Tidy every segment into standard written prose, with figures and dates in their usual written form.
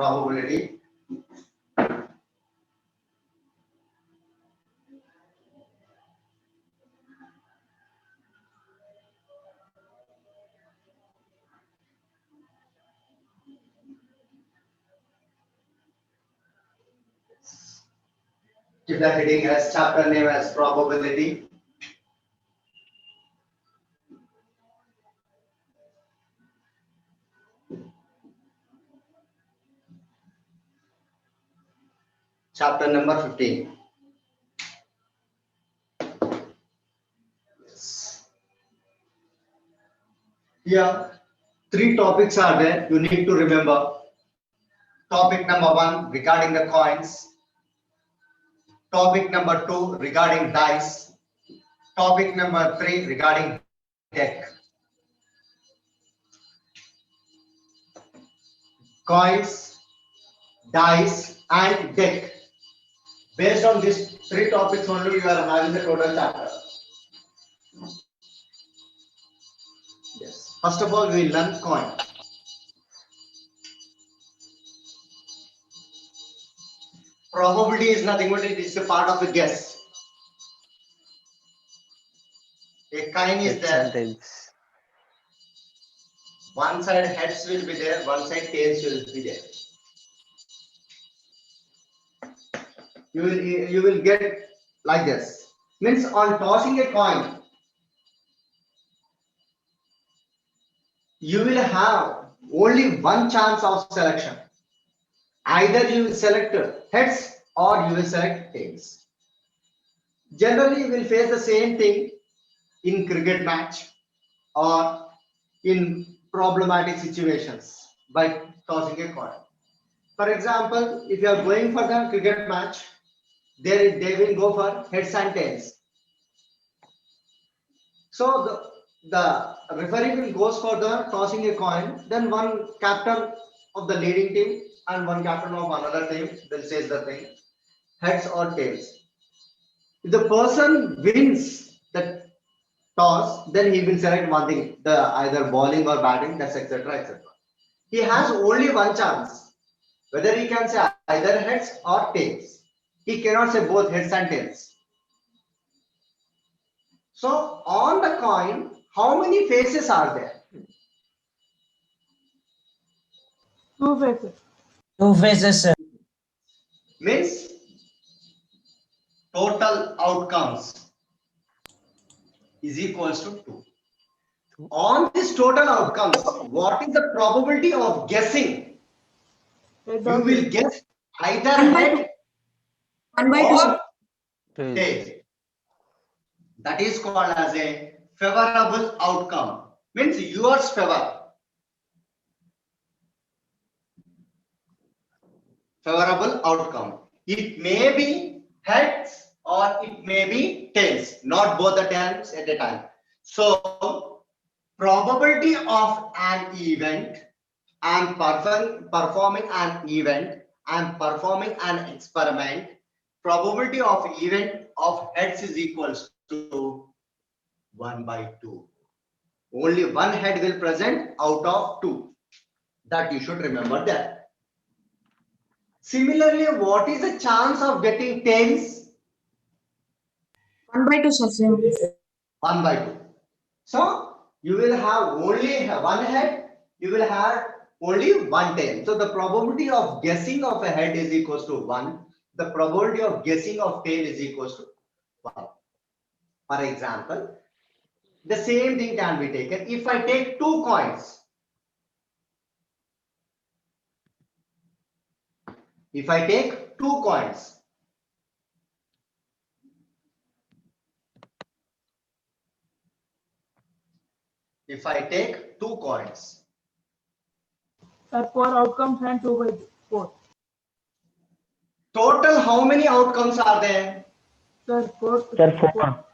probability. Give the heading as chapter name as probability. Chapter number 15. Yes. Here, three topics are there you need to remember. Topic number 1 regarding the coins. Topic number 2 regarding dice. Topic number 3 regarding deck. Coins, dice, and deck. Based on these three topics only, you are having the total chapter. Yes. First of all, we learn coin. Probability is nothing but it is a part of a guess. A coin is there. One side heads will be there, one side tails will be there. You will get like this. Means on tossing a coin, you will have only one chance of selection. Either you will select heads or you will select tails. Generally, you will face the same thing in cricket match or in problematic situations by tossing a coin. For example, if you are going for the cricket match, they will go for heads and tails. So the referee will goes for the tossing a coin. Then one captain of the leading team and one captain of another team will say the thing, heads or tails. If the person wins the toss, then he will select one thing, the either bowling or batting, that's etc. etc. He has only one chance, whether he can say either heads or tails. He cannot say both heads and tails. So on the coin, how many faces are there? Two faces. Two faces, sir. Means total outcomes is equals to 2. On this total outcomes, what is the probability of guessing? You will guess either head 1 by 2 or tail. That is called as a favorable outcome. Means yours favor. Favorable outcome. It may be heads or it may be tails. Not both the times at a time. So probability of an event, I am performing an event, I am performing an experiment. Probability of event of heads is equals to 1 by 2. Only one head will present out of 2. That you should remember that. Similarly, what is the chance of getting tails? 1 by 2, sir. 1 by 2. So you will have only one head, you will have only one tail. So the probability of guessing of a head is equals to 1. The probability of guessing of tail is equals to 1. For example, the same thing can be taken. If I take 2 coins, if I take 2 coins, if I take 2 coins, Sir, 4 outcomes and 2 by 4. total how many outcomes are there? Sir, 4. Sir, 4.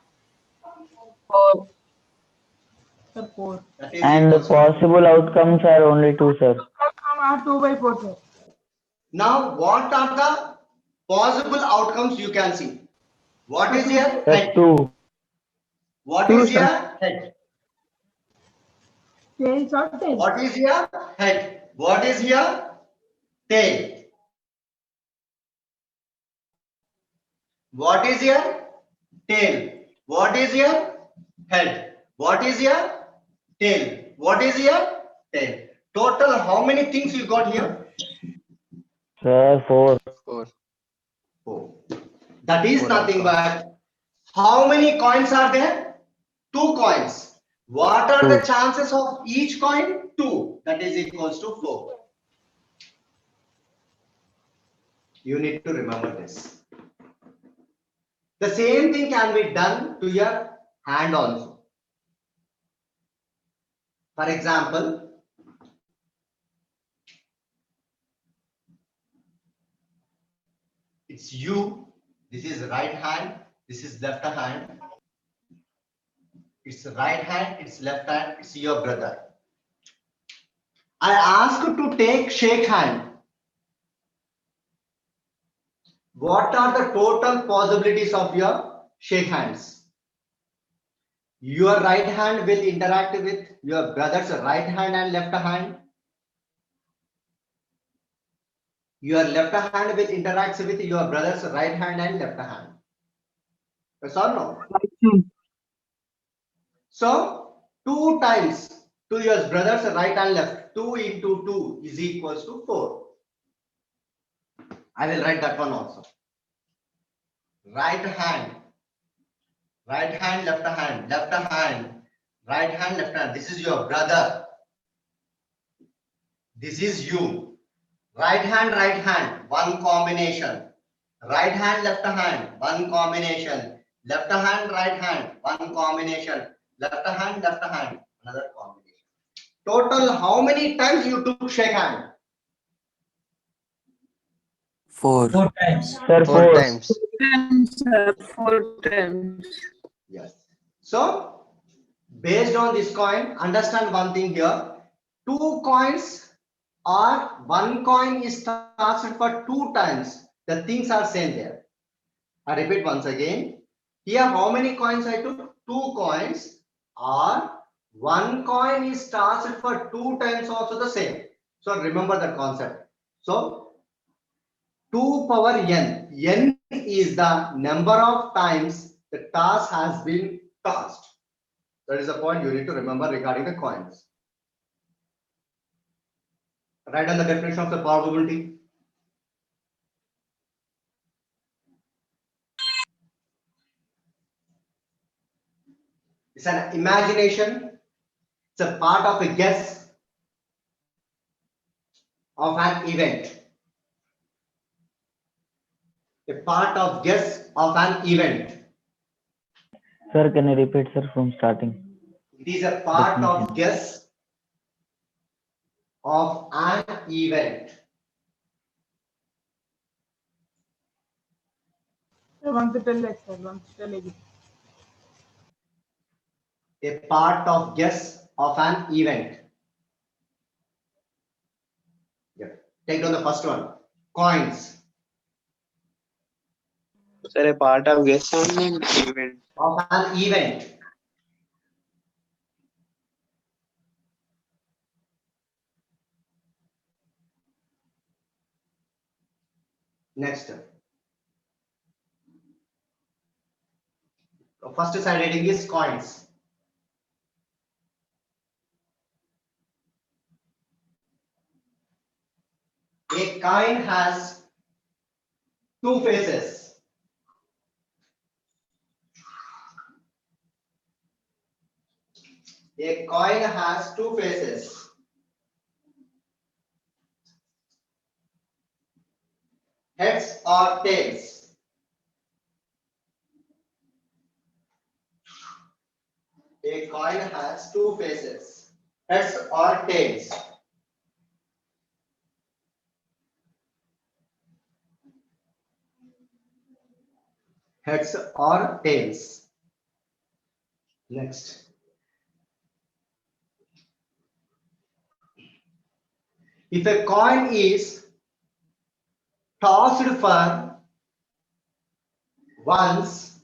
Sir, 4. That is And the equals to- possible outcomes are only 2, sir. Outcome are 2 by 4, sir. Now, what are the possible outcomes you can see? What is here? Sir, Head. 2. What Two, is sir. here? Head. Tails or tails? What is here? Head. What is here? tail. What is your tail? What is your head? What is your tail? What is your tail? Total, how many things you got here? Sir, 4. 4. 4. That is Four nothing outcomes. but how many coins are there? 2 coins. What are the 2. chances of each coin? 2. That is equals to 4. You need to remember this. The same thing can be done to your hand also. For example, it's you. This is right hand. This is left hand. It's right hand. It's left hand. It's your brother. I ask you to take shake hand. What are the total possibilities of your shake hands? Your right hand will interact with your brother's right hand and left hand. Your left hand will interact with your brother's right hand and left hand. Yes or no? So 2 times to your brother's right and left. 2 into 2 is equals to 4. I will write that one also. Right hand, left hand, right hand, left hand. This is your brother. This is you. Right hand, one combination. Right hand, one combination. Left hand, right hand, one combination. Left hand, another combination. Total, how many times you took shake hand? 4. 4 times. Sir, 4 4. times. Sir, 4 times. Yes. So, based on this coin, understand one thing here. 2 coins or 1 coin is tossed for 2 times. The things are same there. I repeat once again. Here, how many coins I took? 2 coins or 1 coin is tossed for 2 times also the same. So, remember the concept. So, 2 power n. N is the number of times the toss has been tossed. That is the point you need to remember regarding the coins. Write down the definition of the probability. It's an imagination. It's a part of a guess of an event. A part of guess of an event. Sir, can you repeat, sir, from starting? It is a part of Definition. guess of an event. Once tell it, sir. Once tell again. A part of guess of an event. Yeah. Take down the first one. Coins Sir, a part of guess on an event. of an event. Next. First side heading is coins. A coin has 2 faces. A coin has 2 faces. Heads or tails. A coin has 2 faces. Heads or tails. Heads or tails. Next. If a coin is tossed for once,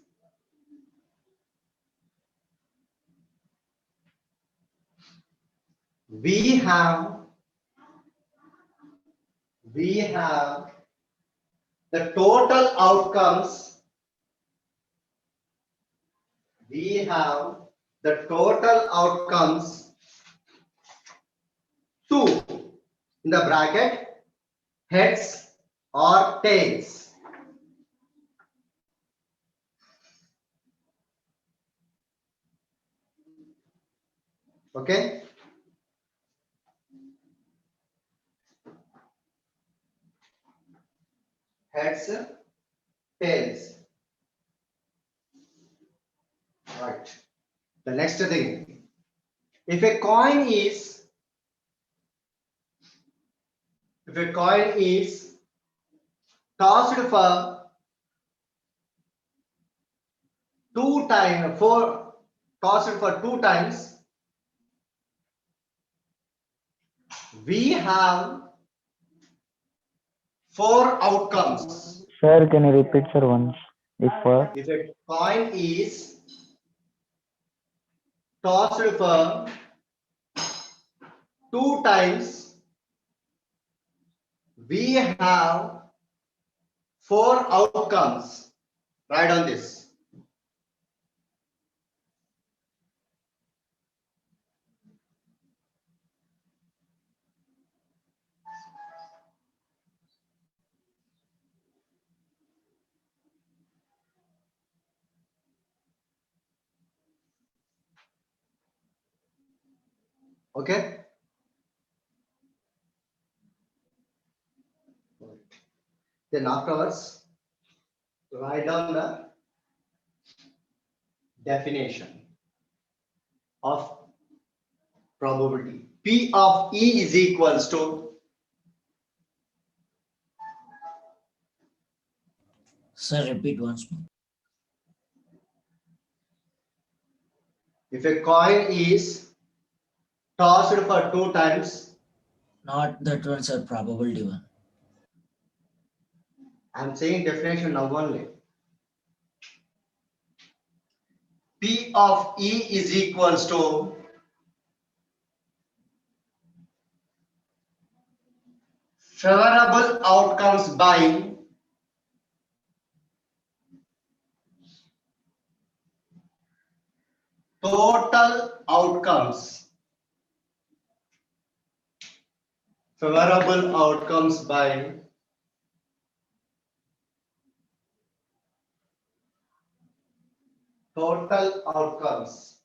we have we have the total outcomes. We have the total outcomes 2 in the bracket, heads or tails. Okay. Heads, tails. Right. The next thing, if a coin is tossed for 2 times, tossed for 2 times, we have 4 outcomes. Sir, can you repeat, sir, once? If If a coin is tossed for 2 times, we have 4 outcomes. Write on this. Okay. Then afterwards, write down the definition of probability. P of E is equals to, Sir, repeat once more. if a coin is tossed for 2 times, Not that one, sir, probability one. I'm saying definition now only. P of E is equals to favorable outcomes by total outcomes. Favorable outcomes by total outcomes.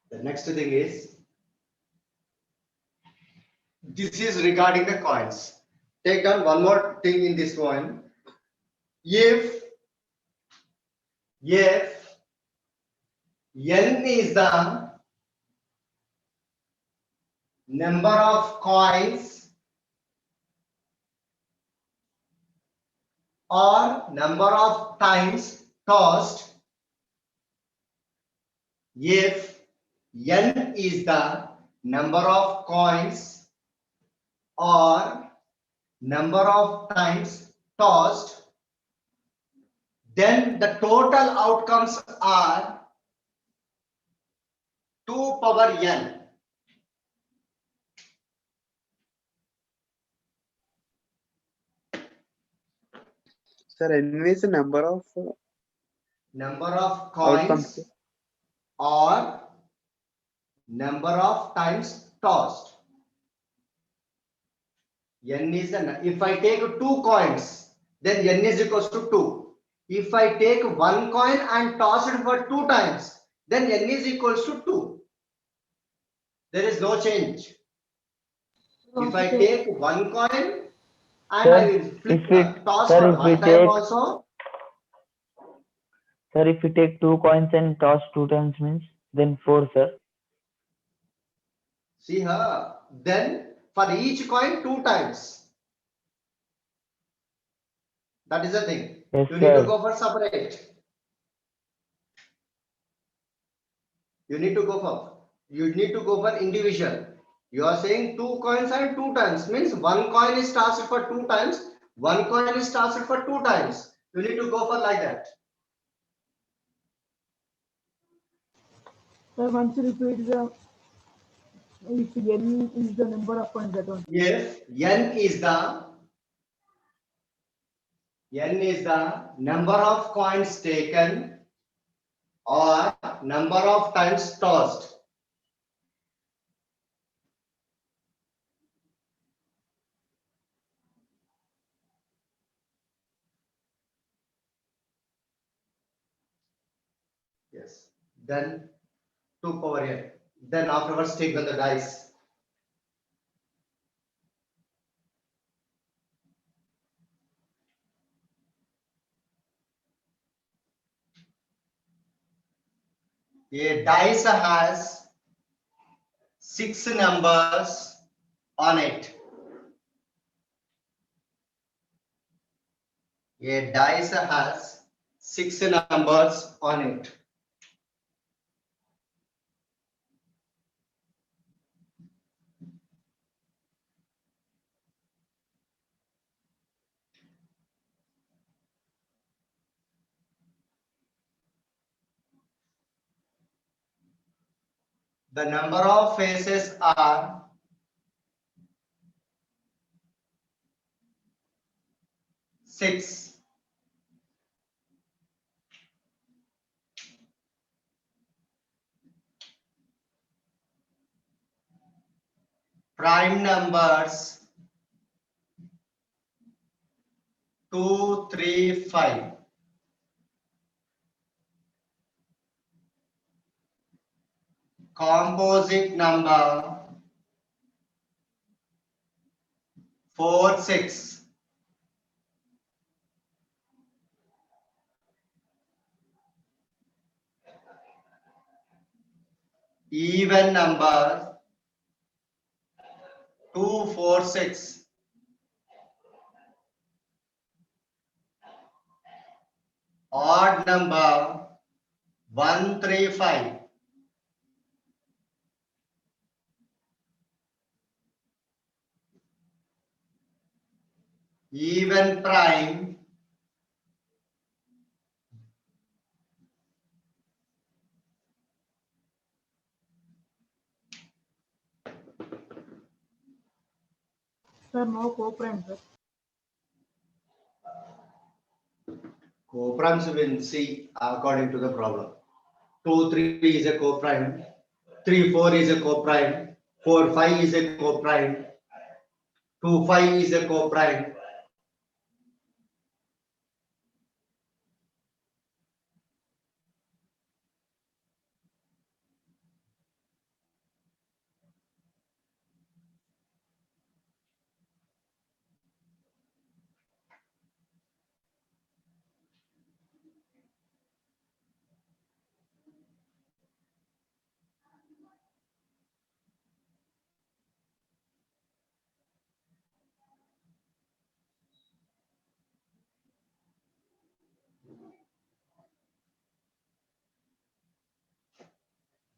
The next thing is, this is regarding the coins. Take down one more thing in this one. If n is the number of coins or number of times tossed, if n is the number of coins or number of times tossed, then the total outcomes are 2 power n. Sir, n is the number of Number of outcomes. coins or number of times tossed. N is the, if I take 2 coins, then n is equals to 2. If I take 1 coin and toss it for 2 times, then n is equals to 2. There is no change. If I take 1 coin and Sir, I will toss sir, for if we 1 time take- also, Sir, if you take 2 coins and toss 2 times means, then 4, sir. see here, then for each coin 2 times. That is the thing. Yes, You need to sir. go for separate. You need to go for individual. You are saying 2 coins and 2 times, means 1 coin is tossed for 2 times, One coin is transferred for 2 times. You need to go for like that. Sir, once you repeat the, if n is the number of coins, that one. If n is the number of coins taken or number of times tossed. Yes. Then 2 power n. Then afterwards take the dice. A dice has 6 numbers on it. A dice has 6 numbers on it. The number of faces are 6. Prime numbers 2, 3, 5. Composite number 4, 6. Even number 2, 4, 6. Odd number 1, 3, 5. Even prime Sir, no co-prime, sir. co-primes will see according to the problem. 2, 3 is a co-prime. 3, 4 is a co-prime. 4, 5 is a co-prime. 2, 5 is a co-prime.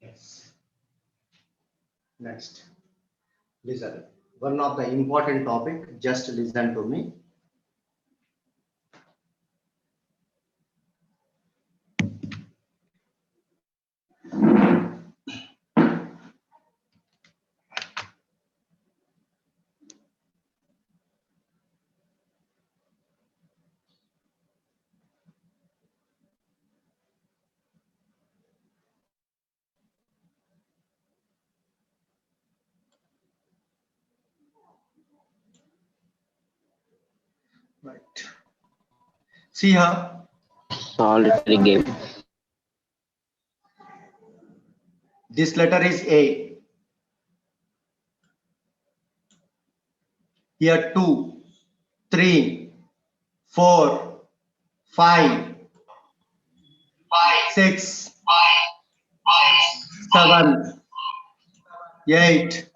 Yes. Next. Listen. One of the important topic, just listen to me. Right. See here. Solitary game. This letter is A. Here 2, 3, 4, 5, 6, 7, 8,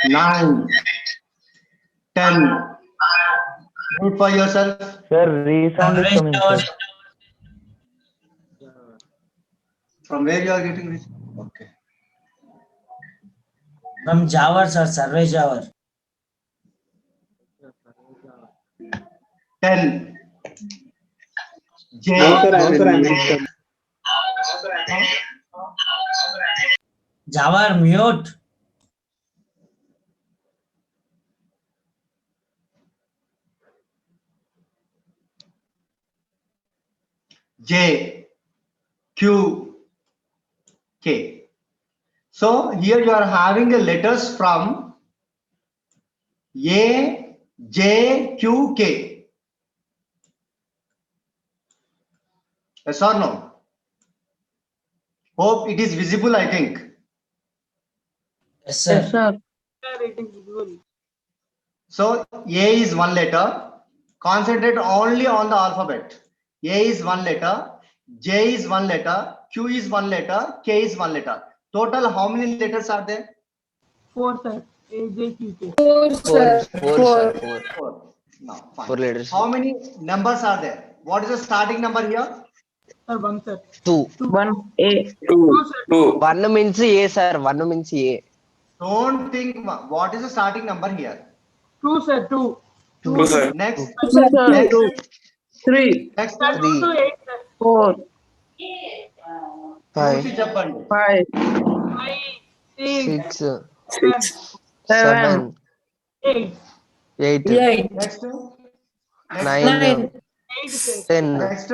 9, 10. Read for yourself. Sir, resound is Sarvesh coming, Jawar, sir. From where you are getting this? Okay. from Jawar, sir, Sarvesh Jawar. 10. J. No, sir, I missed them. Jawar, mute. J, Q, K. So here you are having the letters from A, J, Q, K. Yes or no? Hope it is visible, I think. Yes, sir. Yes, sir. Sir, it is visible. So A is one letter. Concentrate only on the alphabet. A is one letter, J is one letter, Q is one letter, K is one letter. Total how many letters are there? 4, sir. A, J, Q, K. Four, sir. Four. 4. Now, fine. 4 letters. How many numbers are there? What is the starting number here? Sir, 1, sir. 2. 1 A. 2, sir. 1 means A, sir. 1 means A. Don't think what is the starting number here. 2, sir. 2. 2, sir. Next, 2, sir. next, 3. next. Sir, 2 Three. to 8, sir. 4. 5, Two చెప్పండి. 5. 5, 6, 6, 7. 7, 8. 8, 8. Next, 9, 8, sir. 10, next.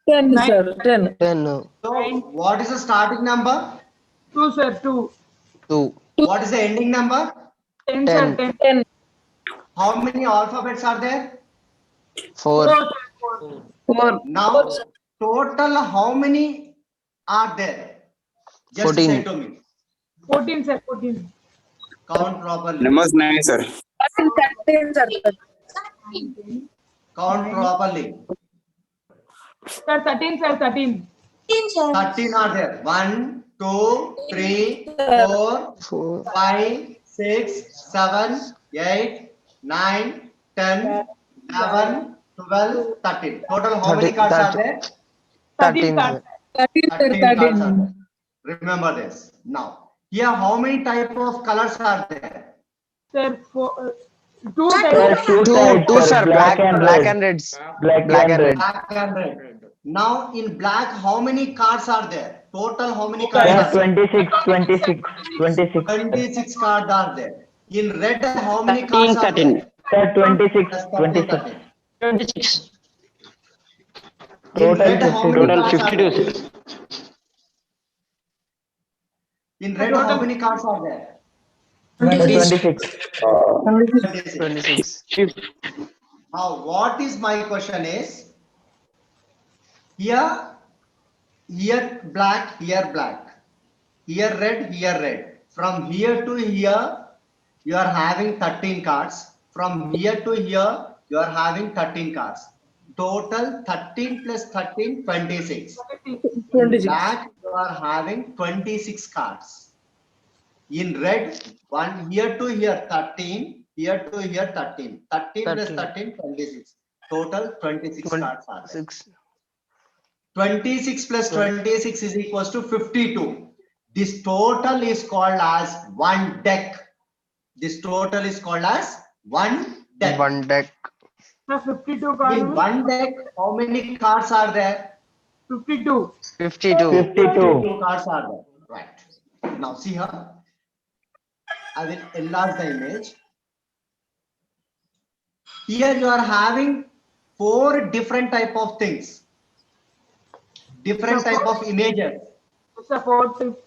10, sir. 10. 10, So what is the starting number? 2, sir. 2. 2, What is the ending number? 10, sir. 10. 10. How many alphabets are there? 4, 4, sir. 4. 4. Now total how many are there? Just 14. say to me. 14, sir. 14. Count properly. Numbers 9, sir. 13, sir. Count properly. Sir, 13, sir. 13. 13 are there. 1, 2, 3, 4, 4, 5, 6, 7, 8, 9, 10, 11, 12, 13. Total how many 13, cards are 13. there? 13 13, cards. sir. 13 cards are there. Remember this. Now, here how many type of colors are there? Sir, 4, 2 Sir, types. two 2, types, 2, sir. sir. Black and Black red. and reds. Black Black and and red. red. Black and red. Now in black, how many cards are there? Total how many cards Sir, are there? 26, 26, 26. 26 cards are there. In red, how many cards are 13. there? Sir, 26, Yes, 13, 26. 13. 26. In Total red, how many 52. Total cards are 52, there? sir. In red, how many cards are there? 26. 26. 26. Now, what is my question is, here black, here black, here red. From here to here, you are having 13 cards. From here to here, you are having 13 cards. Total 13 plus 13, 26. In black, you are having 26 cards. In red, one here to here 13, here to here 13. 13 plus 13, 26. Total 26 cards are there. 6. 26 plus 26 is equals to 52. This total is called as one deck. This total is called as one deck. 1 deck. Sir, 52 In cards. one deck, how many cards are there? 52. 52. 52. Cards are there. Right. Now see here. I will enlarge the image. Here you are having 4 different type of things. Different type of images. Sir, 4 types.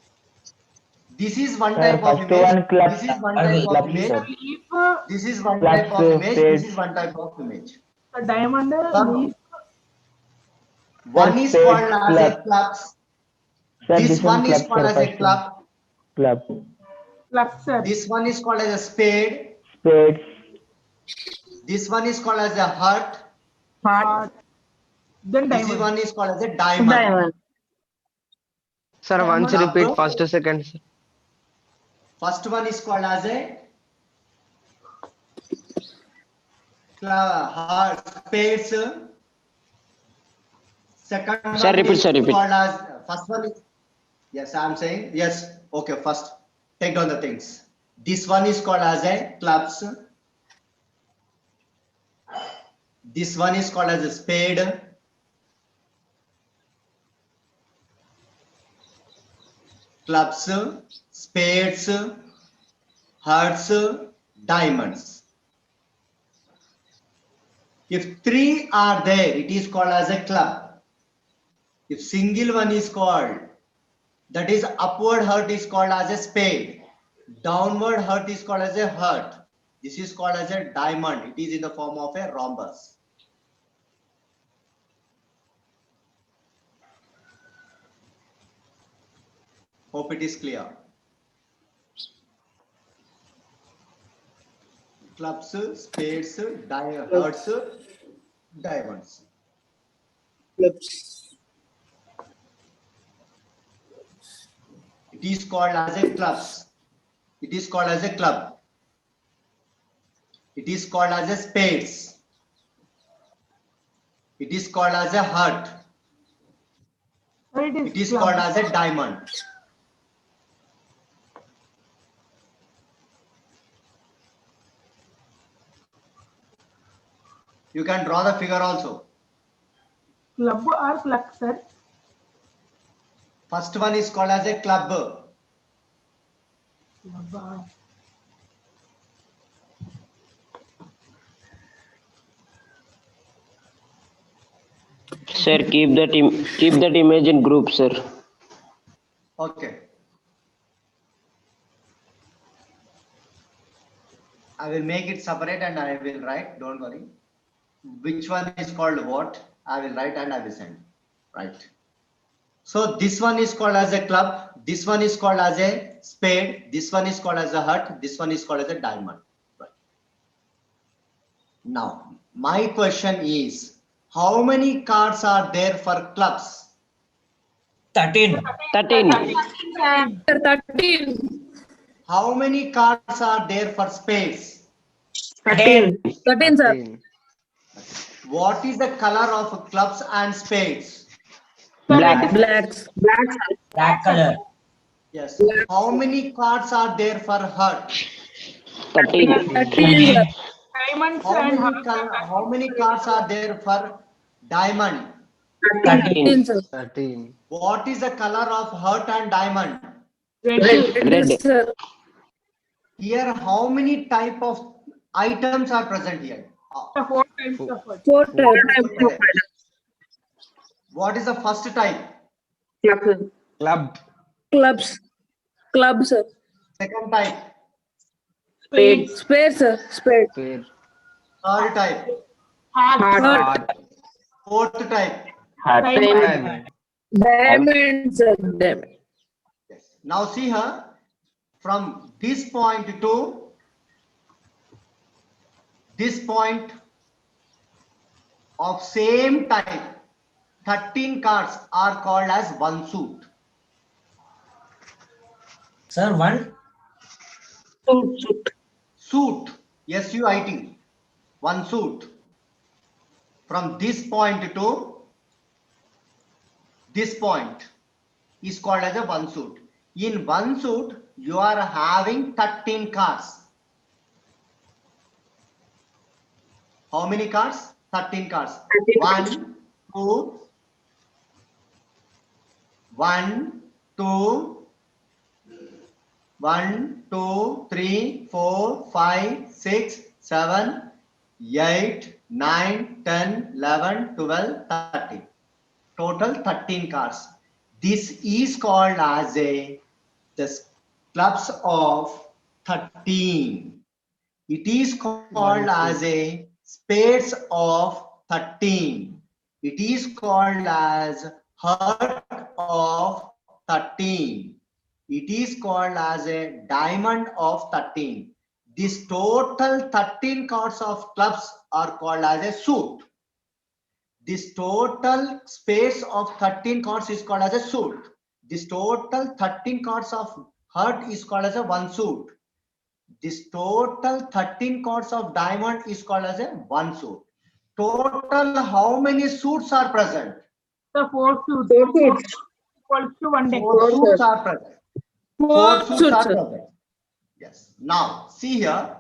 This is one Sir, type of first image. one club. This is one type of Club, image. sir. Leaf, This is one Clubs, type of image. This spades. is one type of image. a diamond, Sir, leaf. one is spades, called as a club. club. Sir, This one is club, called sir, as a first club. Club. Club, sir. This one is called as a spade. Spades. This one is called as a heart. Heart. Then This diamond. one is called as a diamond. Diamond. Sir, once Club. repeat first to second. Sir. First one is called as a heart, spades. Second one Sir, repeat, is sir, repeat. called as first one is, yes, I am saying yes. Okay, first take down the things. This one is called as a clubs. This one is called as a spade. Clubs, spades, hearts, diamonds. If three are there, it is called as a club. If single one is called, that is upward heart is called as a spade. Downward heart is called as a heart. This is called as a diamond. It is in the form of a rhombus. Hope it is clear. Clubs, spades, hearts, diamonds. It is called as a clubs. It is called as a club. It is called as a spades. It is called as a heart. Sir, It is called as a diamond. You can draw the figure also. club or cluck, sir. First one is called as a club. Club. Sir, keep that image in group, sir. Okay. I will make it separate and I will write, don't worry. Which one is called what? I will write and I will send. Right. So this one is called as a club. This one is called as a spade. This one is called as a heart. This one is called as a diamond. Right. Now, my question is, how many cards are there for clubs? 13. 13. Sir, 13. How many cards are there for spades? 13. 13, sir. 13. What is the color of clubs and spades? Black. Blacks. Black color. Yes. How many cards are there for heart? 13. 13, sir. Diamonds How and how many cards are there for diamond? 13, sir. 13. What is the color of heart and diamond? Red, sir. Here, how many type of items are present here? four times of it. 4 times. What is the first type? Club. Clubs. Clubs, sir. Second type? Spades. Spade, sir. Spade. Pair. Third type? Heart. Heart. Fourth type? Diamond. Diamond, sir. Diamond. Yes. Now see here, from this point to this point of same type, 13 cards are called as one suit. Sir, one. Suit, S-U-I-T, one suit. From this point to this point is called as a one suit. In one suit, you are having 13 cards. How many cards? 13 cards. 1, 2, 1, 2, 1, 2, 3, 4, 5, 6, 7, 8, 9, 10, 11, 12, 13. Total 13 cards. This is called as the clubs of 13. It is called as a spades of 13. It is called as heart of 13. It is called as a diamond of 13. This total 13 cards of clubs are called as a suit. This total space of 13 cards is called as a suit. This total 13 cards of heart is called as a one suit. This total 13 cards of diamond is called as a one suit. Total how many suits are present? The four suits. Equals to one deck. Four suits are present. Four suits suits, are sir. present. Yes. Now see here.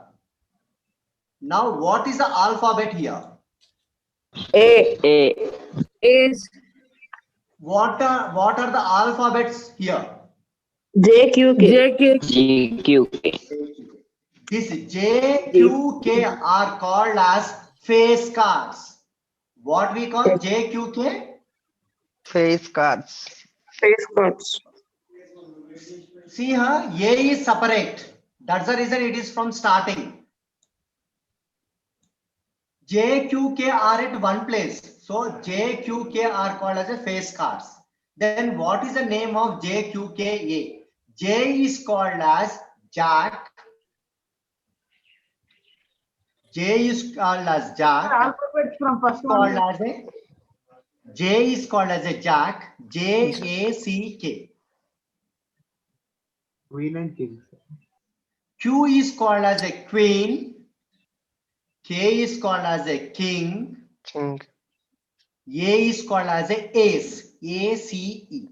Now what is the alphabet here? A. A. Is What are the alphabets here? J, Q, K. J, K. G, Q, K. This J, Q, K are called as face cards. What we call J, Q, K? Face cards. Face cards. See here, A is separate. That's the reason it is from starting. J, Q, K are at one place. So J, Q, K are called as a face cards. Then what is the name of J, Q, K, A? J is called as Jack. J is called as Jack. Alphabet from first Called one. as a J is called as a Jack. J, A, C, K. Queen and king. Q is called as a queen. K is called as a king. King. A is called as a ace. A, C, E.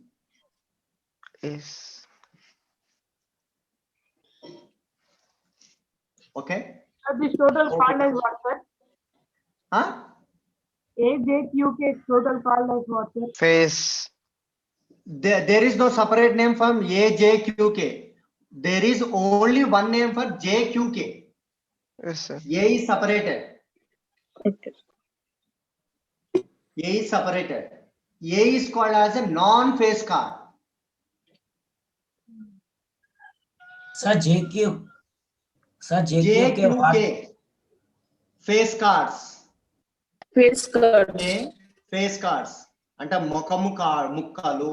Is. Okay. This total called as what, sir? Huh? A, J, Q, K total called as what, sir? Face. There is no separate name from A, J, Q, K. There is only one name for J, Q, K. Yes, sir. A is separated. Okay. A is separated. A is called as a non-face card. Sir, JQ. Sir, J, JQ के Q, बाद K. Face cards. Face cards. A, face cards. అంటే ముఖము ముక్కలు.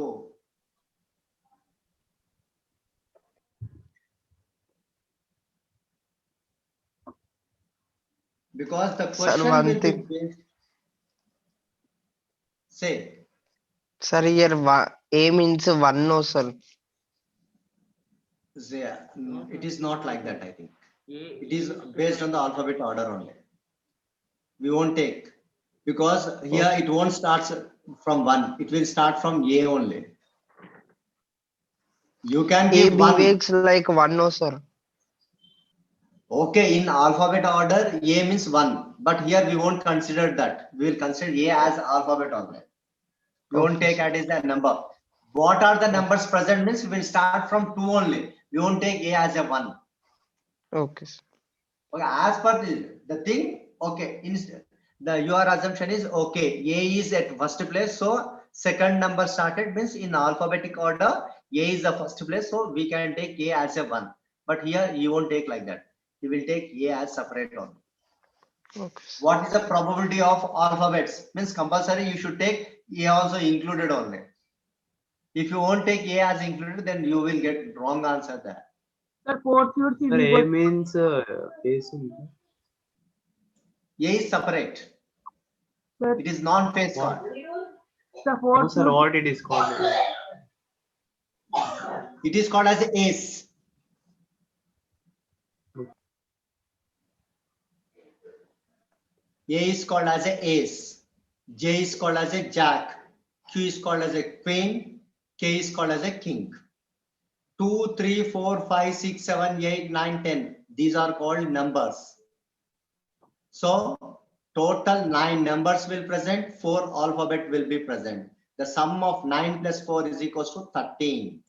Because the Sir, question one will be thing. based. Say. Sir, here A means one, no, sir. It is not like that, I think. It is based on the alphabet order only. We won't take. Because here it won't start from 1. It will start from A only. You can A give 1. behaves like one, no, sir. Okay, in alphabet order, A means 1. But here we won't consider that. We will consider A as alphabet order. We won't Okay, take it as a number. What are the numbers present means we will start from 2 only. We won't take A as a 1. Okay, sir. Okay, as per the thing, okay, your assumption is okay. A is at first place, so second number started means in alphabetic order. A is the first place, so we can take A as a 1. But here you won't take like that. You will take A as separate only. Okay, sir. What is the probability of alphabets? Means compulsory you should take A also included only. If you won't take A as included, then you will get wrong answer there. Sir, 4 shoots is Sir, A equal. means facing. A is separate. Sir, It is non-face What? card. sir, 4 No, sir, shoots. what it is called? It is called as ace. A is called as a ace. J is called as a jack. Q is called as a queen. K is called as a king. 2, 3, 4, 5, 6, 7, 8, 9, 10. These are called numbers. So total 9 numbers will present, 4 alphabet will be present. The sum of 9 plus 4 is equals to 13.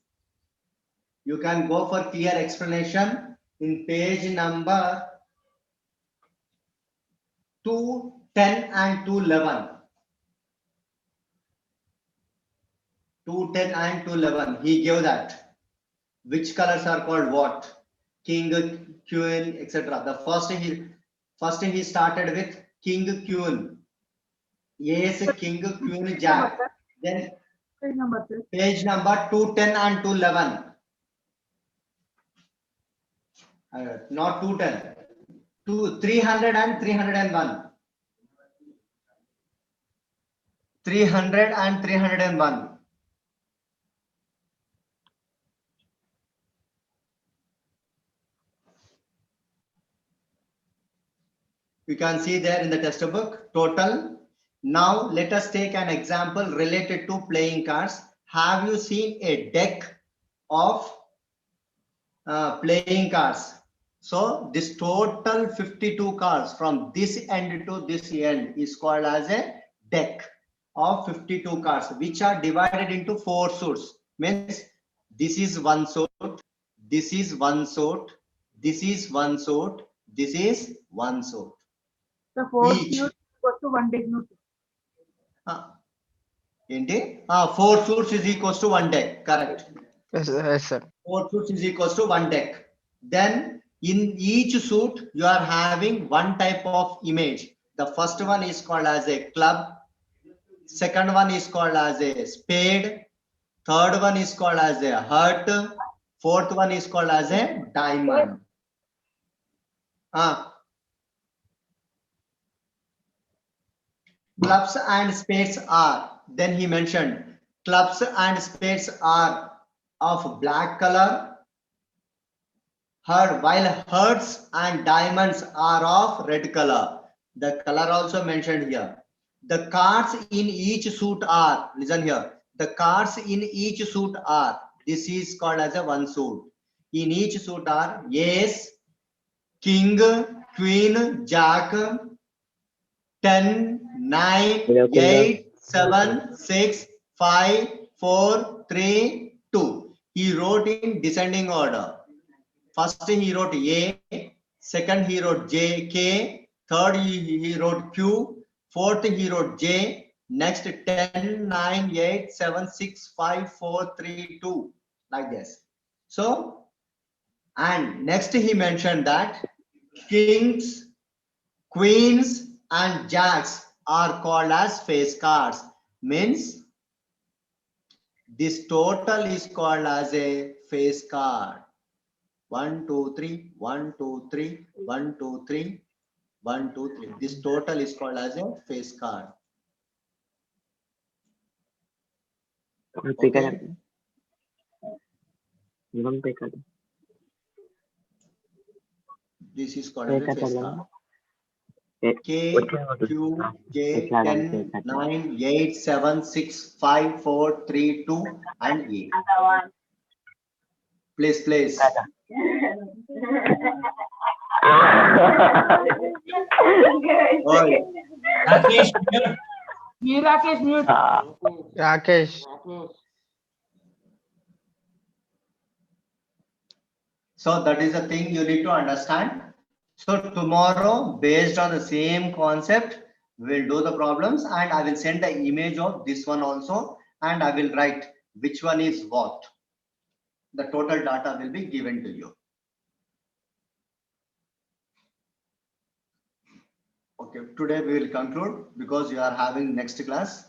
You can go for clear explanation in page number 210 and 211. 210 and 211. He gave that. Which colors are called what? King, queen, etc. The first he started with king, queen. Ace, king, queen, jack. Then Page number, sir. page number 210 and 211. Not 210. 300 and 301. 300 and 301. You can see there in the textbook total. Now let us take an example related to playing cards. Have you seen a deck of playing cards? So this total 52 cards from this end to this end is called as a deck of 52 cards, which are divided into 4 suits. Means this is one suit, this is one suit, this is one suit, this is one suit. The fourth Each. suit equals to one deck. No? Enti? 4 suits is equals to one deck. Correct. Yes, sir. 4 suits is equals to one deck. Then in each suit you are having one type of image. The first one is called as a club, second one is called as a spade, third one is called as a heart, fourth one is called as a diamond. Clubs and spades are, then he mentioned, clubs and spades are of black color, while hearts and diamonds are of red color. The color also mentioned here. The cards in each suit are, listen here, the cards in each suit are, this is called as a one suit. In each suit are ace, king, queen, jack, 10, 9, 8, 7, 6, 5, 4, 3, 2. He wrote in descending order. First he wrote A, second he wrote J, K, third he wrote Q, fourth he wrote J, next 10, 9, 8, 7, 6, 5, 4, 3, 2, like this. So, and next he mentioned that kings, queens and jacks are called as face cards. Means this total is called as a face card. 1, 2, 3, 1, 2, 3, 1, 2, 3, 1, 2, 3. This total is called as a face card. Okay. This is called as a face card. K, Q, J, 10, 9, 8, 7, 6, 5, 4, 3, 2, and 8. Please. Oi. Rakesh, mute. Rakesh, mute. Rakesh. So that is the thing you need to understand. So tomorrow, based on the same concept, we'll do the problems and I will send the image of this one also and I will write which one is what. The total data will be given to you. Okay, today we will conclude because you are having next class.